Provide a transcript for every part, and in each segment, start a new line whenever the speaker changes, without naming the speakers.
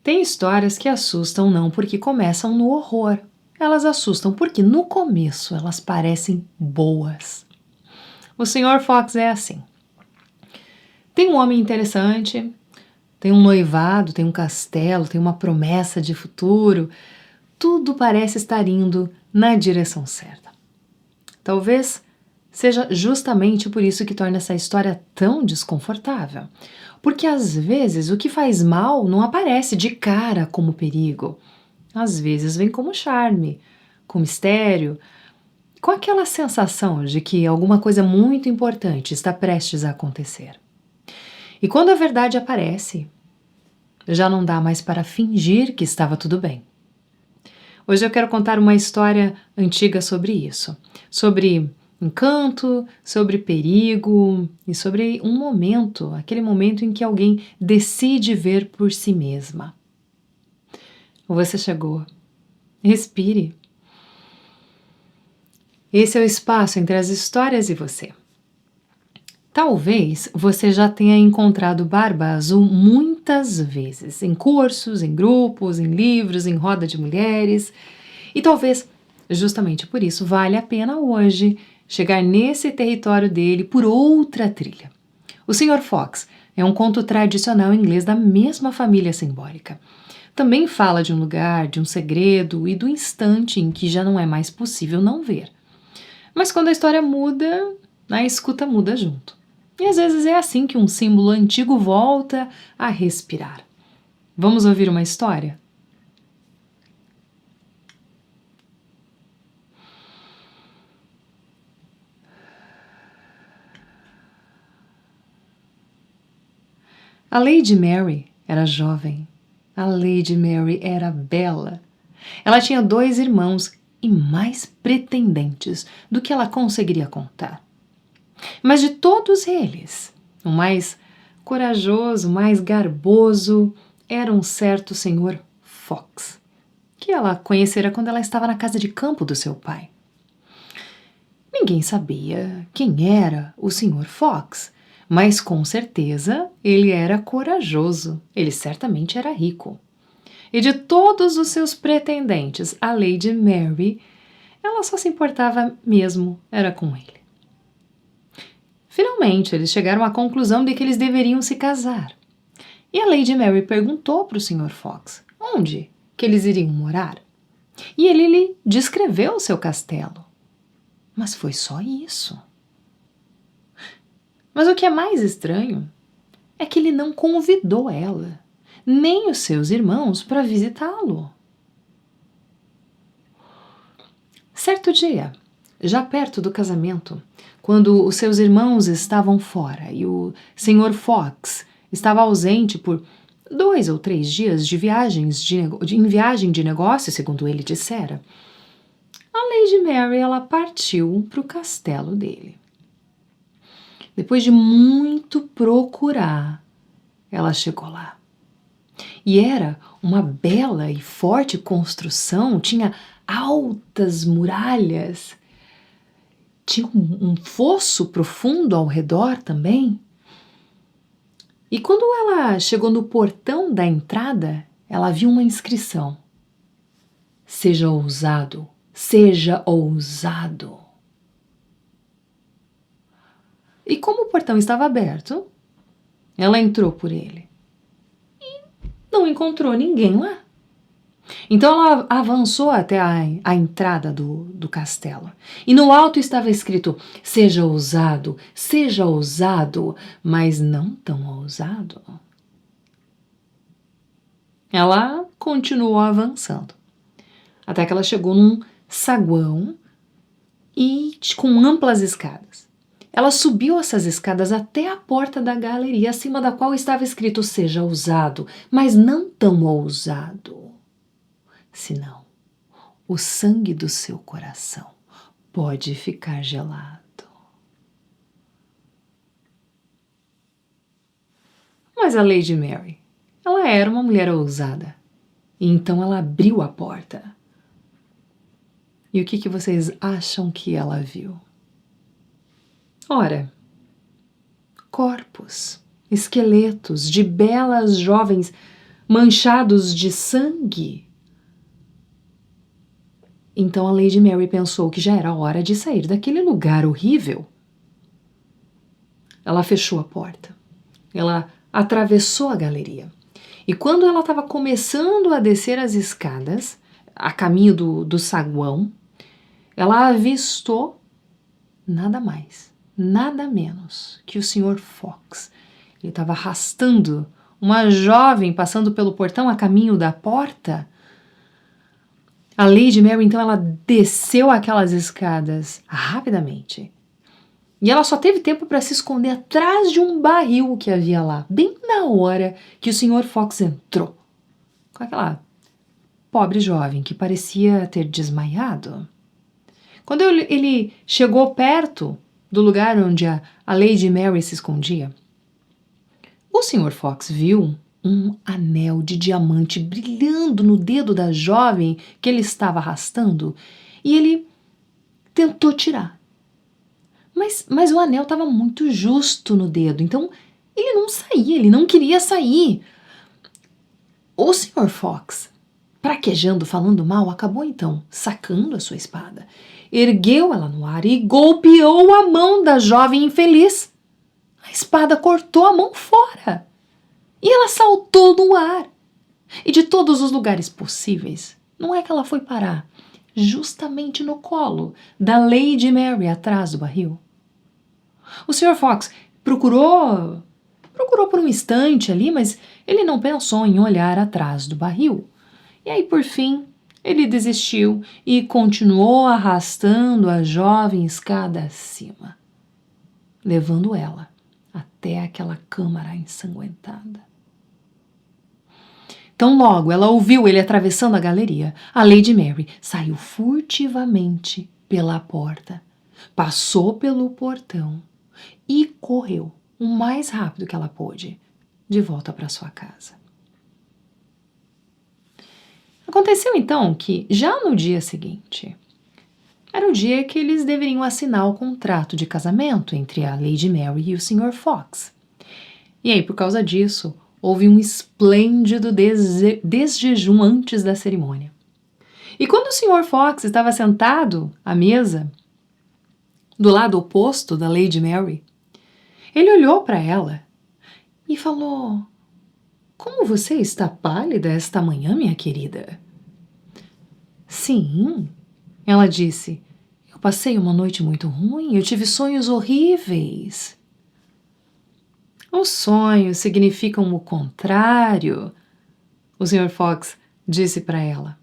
Tem histórias que assustam não porque começam no horror. Elas assustam porque no começo elas parecem boas. O Sr. Fox é assim. Tem um homem interessante, tem um noivado, tem um castelo, tem uma promessa de futuro. Tudo parece estar indo na direção certa. Talvez seja justamente por isso que torna essa história tão desconfortável. Porque às vezes o que faz mal não aparece de cara como perigo. Às vezes vem como charme, com mistério, com aquela sensação de que alguma coisa muito importante está prestes a acontecer. E quando a verdade aparece, já não dá mais para fingir que estava tudo bem. Hoje eu quero contar uma história antiga sobre isso, sobre encanto, sobre perigo e sobre um momento, aquele momento em que alguém decide ver por si mesma. Você chegou. Respire. Esse é o espaço entre as histórias e você. Talvez você já tenha encontrado Barba Azul muitas vezes, em cursos, em grupos, em livros, em roda de mulheres, e talvez, justamente por isso, vale a pena hoje chegar nesse território dele por outra trilha. O Sr. Fox é um conto tradicional inglês da mesma família simbólica. Também fala de um lugar, de um segredo e do instante em que já não é mais possível não ver. Mas quando a história muda, a escuta muda junto. E às vezes é assim que um símbolo antigo volta a respirar. Vamos ouvir uma história? A Lady Mary era jovem. A Lady Mary era bela. Ela tinha 2 irmãos e mais pretendentes do que ela conseguiria contar. Mas de todos eles, o mais corajoso, o mais garboso, era um certo Sr. Fox, que ela conhecera quando ela estava na casa de campo do seu pai. Ninguém sabia quem era o Sr. Fox, mas com certeza ele era corajoso, ele certamente era rico. E de todos os seus pretendentes, a Lady Mary, ela só se importava mesmo, era com ele. Finalmente, eles chegaram à conclusão de que eles deveriam se casar. E a Lady Mary perguntou para o Sr. Fox onde que eles iriam morar. E ele lhe descreveu o seu castelo. Mas foi só isso. Mas o que é mais estranho é que ele não convidou ela, nem os seus irmãos para visitá-lo. Certo dia, já perto do casamento, quando os seus irmãos estavam fora e o Sr. Fox estava ausente por 2 ou 3 dias em viagem de negócio, segundo ele dissera, a Lady Mary ela partiu para o castelo dele. Depois de muito procurar, ela chegou lá. E era uma bela e forte construção, tinha altas muralhas, tinha um fosso profundo ao redor também. E quando ela chegou no portão da entrada, ela viu uma inscrição: Seja ousado, seja ousado. E como o portão estava aberto, ela entrou por ele e não encontrou ninguém lá. Então ela avançou até a entrada do castelo. E no alto estava escrito: seja ousado, mas não tão ousado. Ela continuou avançando, até que ela chegou num saguão e com amplas escadas. Ela subiu essas escadas até a porta da galeria, acima da qual estava escrito: seja ousado, mas não tão ousado. Senão, o sangue do seu coração pode ficar gelado. Mas a Lady Mary, ela era uma mulher ousada. E então ela abriu a porta. E o que vocês acham que ela viu? Ora, corpos, esqueletos de belas jovens manchados de sangue. Então a Lady Mary pensou que já era hora de sair daquele lugar horrível. Ela fechou a porta. Ela atravessou a galeria. E quando ela estava começando a descer as escadas, a caminho do saguão, ela avistou nada mais, nada menos que o Sr. Fox. Ele estava arrastando uma jovem passando pelo portão a caminho da porta. A Lady Mary, então, ela desceu aquelas escadas rapidamente. E ela só teve tempo para se esconder atrás de um barril que havia lá, bem na hora que o Sr. Fox entrou, com aquela pobre jovem que parecia ter desmaiado. Quando ele chegou perto do lugar onde a Lady Mary se escondia, o Sr. Fox viu um anel de diamante brilhando no dedo da jovem que ele estava arrastando e ele tentou tirar. Mas o anel estava muito justo no dedo, então ele não saía, ele não queria sair. O Sr. Fox, praquejando, falando mal, acabou então sacando a sua espada, ergueu ela no ar e golpeou a mão da jovem infeliz. A espada cortou a mão fora e ela saltou no ar. E de todos os lugares possíveis, não é que ela foi parar justamente no colo da Lady Mary atrás do barril? O Sr. Fox procurou por um instante ali, mas ele não pensou em olhar atrás do barril. E aí, por fim, ele desistiu e continuou arrastando a jovem escada acima, levando ela até aquela câmara ensanguentada. Tão logo ela ouviu ele atravessando a galeria, a Lady Mary saiu furtivamente pela porta, passou pelo portão e correu o mais rápido que ela pôde de volta para sua casa. Aconteceu então que, já no dia seguinte, era o dia que eles deveriam assinar o contrato de casamento entre a Lady Mary e o Sr. Fox. E aí, por causa disso, houve um esplêndido desjejum antes da cerimônia. E quando o Sr. Fox estava sentado à mesa, do lado oposto da Lady Mary, ele olhou para ela e falou: "Como você está pálida esta manhã, minha querida?" "Sim," ela disse, "eu passei uma noite muito ruim, eu tive sonhos horríveis." "Os sonhos significam o contrário," o Sr. Fox disse para ela.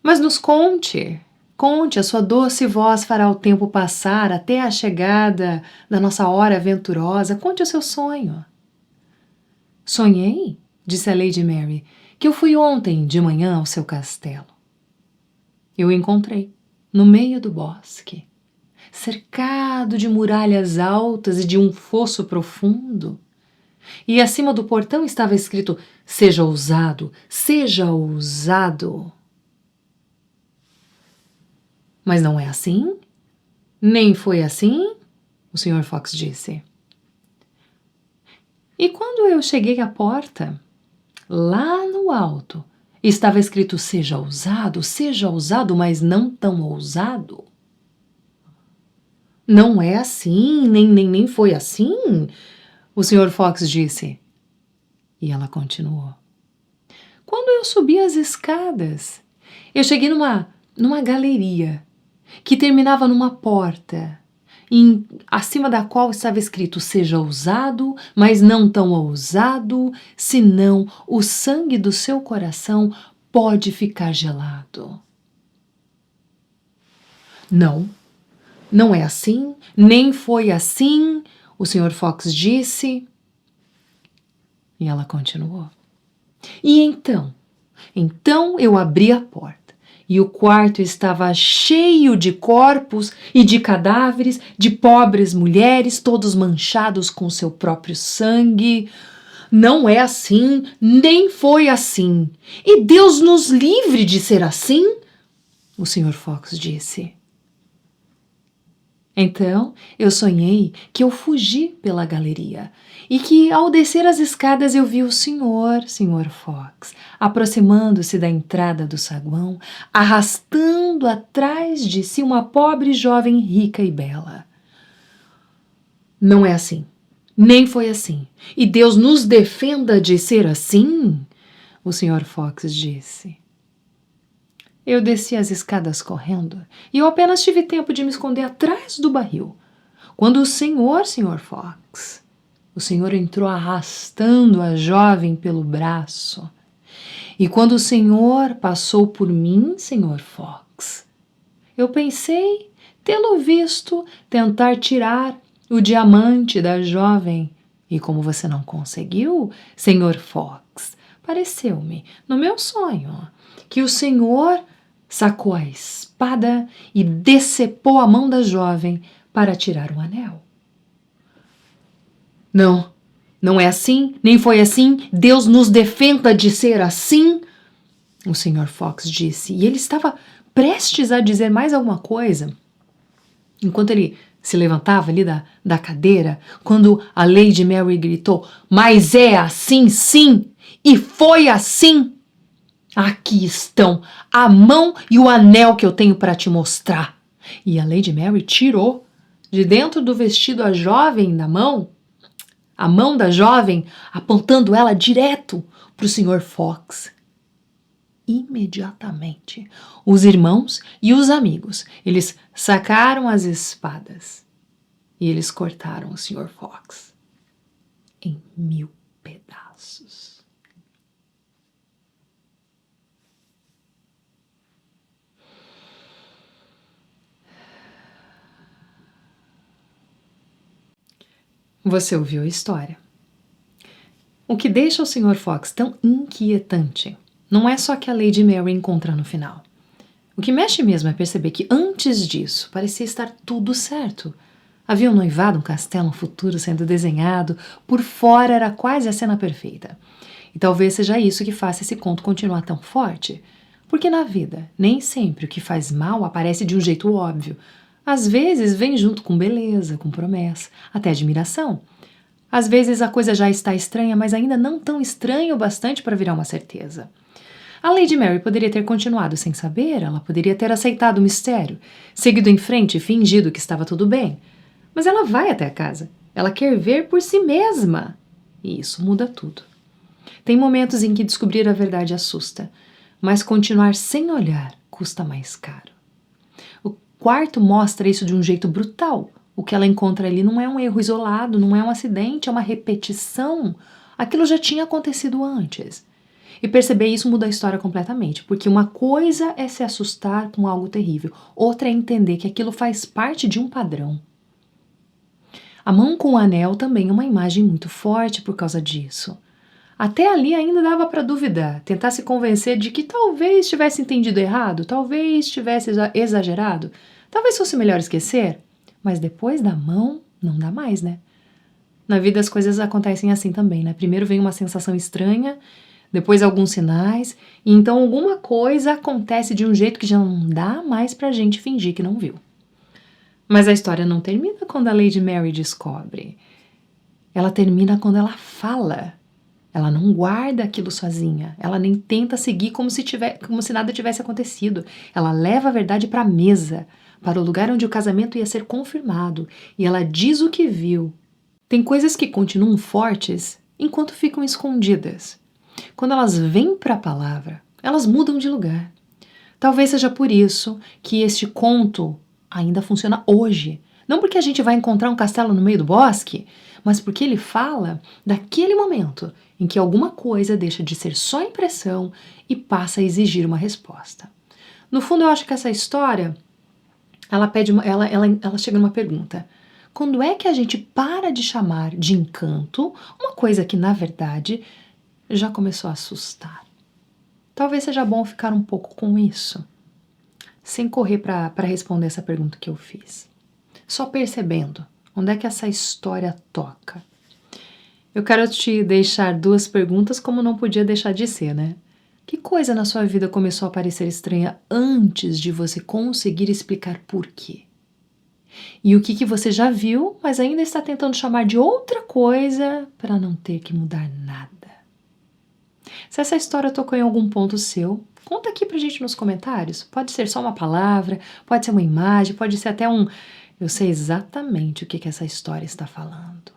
"Mas nos conte, a sua doce voz fará o tempo passar até a chegada da nossa hora aventurosa. Conte o seu sonho." "Sonhei," disse a Lady Mary, "que eu fui ontem de manhã ao seu castelo. Eu o encontrei no meio do bosque, cercado de muralhas altas e de um fosso profundo. E acima do portão estava escrito: 'Seja ousado, seja ousado.'" "Mas não é assim? Nem foi assim?" o Sr. Fox disse. "E quando eu cheguei à porta, lá no alto, estava escrito: 'Seja ousado, mas não tão ousado.'" "Não é assim, nem foi assim?" o Sr. Fox disse. E ela continuou: "Quando eu subi as escadas, eu cheguei numa galeria que terminava numa porta, acima da qual estava escrito: 'Seja ousado, mas não tão ousado, senão o sangue do seu coração pode ficar gelado.'" Não é assim, nem foi assim, o Sr. Fox disse. E ela continuou: "E então eu abri a porta, e o quarto estava cheio de corpos e de cadáveres de pobres mulheres, todos manchados com seu próprio sangue. Não é assim, nem foi assim. E Deus nos livre de ser assim," o Sr. Fox disse. Então eu sonhei que eu fugi pela galeria e que ao descer as escadas eu vi o Sr. Fox, aproximando-se da entrada do saguão, arrastando atrás de si uma pobre jovem rica e bela. Não é assim. Nem foi assim. E Deus nos defenda de ser assim, o Sr. Fox disse. Eu desci as escadas correndo e eu apenas tive tempo de me esconder atrás do barril. Quando o Sr. Fox, o senhor entrou arrastando a jovem pelo braço. E quando o senhor passou por mim, Sr. Fox, eu pensei, tê-lo visto, tentar tirar o diamante da jovem. E como você não conseguiu, Sr. Fox, pareceu-me, no meu sonho, que o senhor sacou a espada e decepou a mão da jovem para tirar o anel. Não, não é assim, nem foi assim. Deus nos defenda de ser assim, o Sr. Fox disse. E ele estava prestes a dizer mais alguma coisa, enquanto ele se levantava ali da cadeira, quando a Lady Mary gritou: mas é assim sim, e foi assim. Aqui estão a mão e o anel que eu tenho para te mostrar. E a Lady Mary tirou de dentro do vestido a mão da jovem, apontando ela direto para o Sr. Fox. Imediatamente, os irmãos e os amigos, eles sacaram as espadas e eles cortaram o Sr. Fox em 1000 pedaços. Você ouviu a história. O que deixa o Sr. Fox tão inquietante não é só que a Lady Mary encontra no final. O que mexe mesmo é perceber que antes disso parecia estar tudo certo. Havia um noivado, um castelo, um futuro sendo desenhado, por fora era quase a cena perfeita. E talvez seja isso que faça esse conto continuar tão forte. Porque na vida, nem sempre o que faz mal aparece de um jeito óbvio. Às vezes vem junto com beleza, com promessa, até admiração. Às vezes a coisa já está estranha, mas ainda não tão estranha o bastante para virar uma certeza. A Lady Mary poderia ter continuado sem saber, ela poderia ter aceitado o mistério, seguido em frente e fingido que estava tudo bem. Mas ela vai até a casa, ela quer ver por si mesma. E isso muda tudo. Tem momentos em que descobrir a verdade assusta, mas continuar sem olhar custa mais caro. O quarto mostra isso de um jeito brutal. O que ela encontra ali não é um erro isolado, não é um acidente, é uma repetição. Aquilo já tinha acontecido antes. E perceber isso muda a história completamente, porque uma coisa é se assustar com algo terrível, outra é entender que aquilo faz parte de um padrão. A mão com o anel também é uma imagem muito forte por causa disso. Até ali ainda dava para duvidar, tentar se convencer de que talvez tivesse entendido errado, talvez tivesse exagerado, talvez fosse melhor esquecer, mas depois da mão não dá mais, né? Na vida as coisas acontecem assim também, né? Primeiro vem uma sensação estranha, depois alguns sinais, e então alguma coisa acontece de um jeito que já não dá mais pra gente fingir que não viu. Mas a história não termina quando a Lady Mary descobre. Ela termina quando ela fala. Ela não guarda aquilo sozinha, ela nem tenta seguir como se nada tivesse acontecido. Ela leva a verdade para a mesa, para o lugar onde o casamento ia ser confirmado, e ela diz o que viu. Tem coisas que continuam fortes enquanto ficam escondidas. Quando elas vêm para a palavra, elas mudam de lugar. Talvez seja por isso que este conto ainda funciona hoje. Não porque a gente vai encontrar um castelo no meio do bosque, mas porque ele fala daquele momento em que alguma coisa deixa de ser só impressão e passa a exigir uma resposta. No fundo, eu acho que essa história, ela chega numa pergunta. Quando é que a gente para de chamar de encanto uma coisa que, na verdade, já começou a assustar? Talvez seja bom ficar um pouco com isso, sem correr para responder essa pergunta que eu fiz. Só percebendo onde é que essa história toca. Eu quero te deixar 2 perguntas, como não podia deixar de ser, né? Que coisa na sua vida começou a parecer estranha antes de você conseguir explicar por quê? E o que você já viu, mas ainda está tentando chamar de outra coisa para não ter que mudar nada. Se essa história tocou em algum ponto seu, conta aqui pra gente nos comentários. Pode ser só uma palavra, pode ser uma imagem, pode ser até um... Eu sei exatamente o que essa história está falando.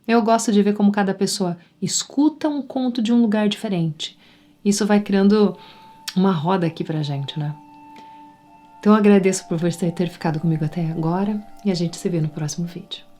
Eu gosto de ver como cada pessoa escuta um conto de um lugar diferente. Isso vai criando uma roda aqui pra gente, né? Então eu agradeço por você ter ficado comigo até agora e a gente se vê no próximo vídeo.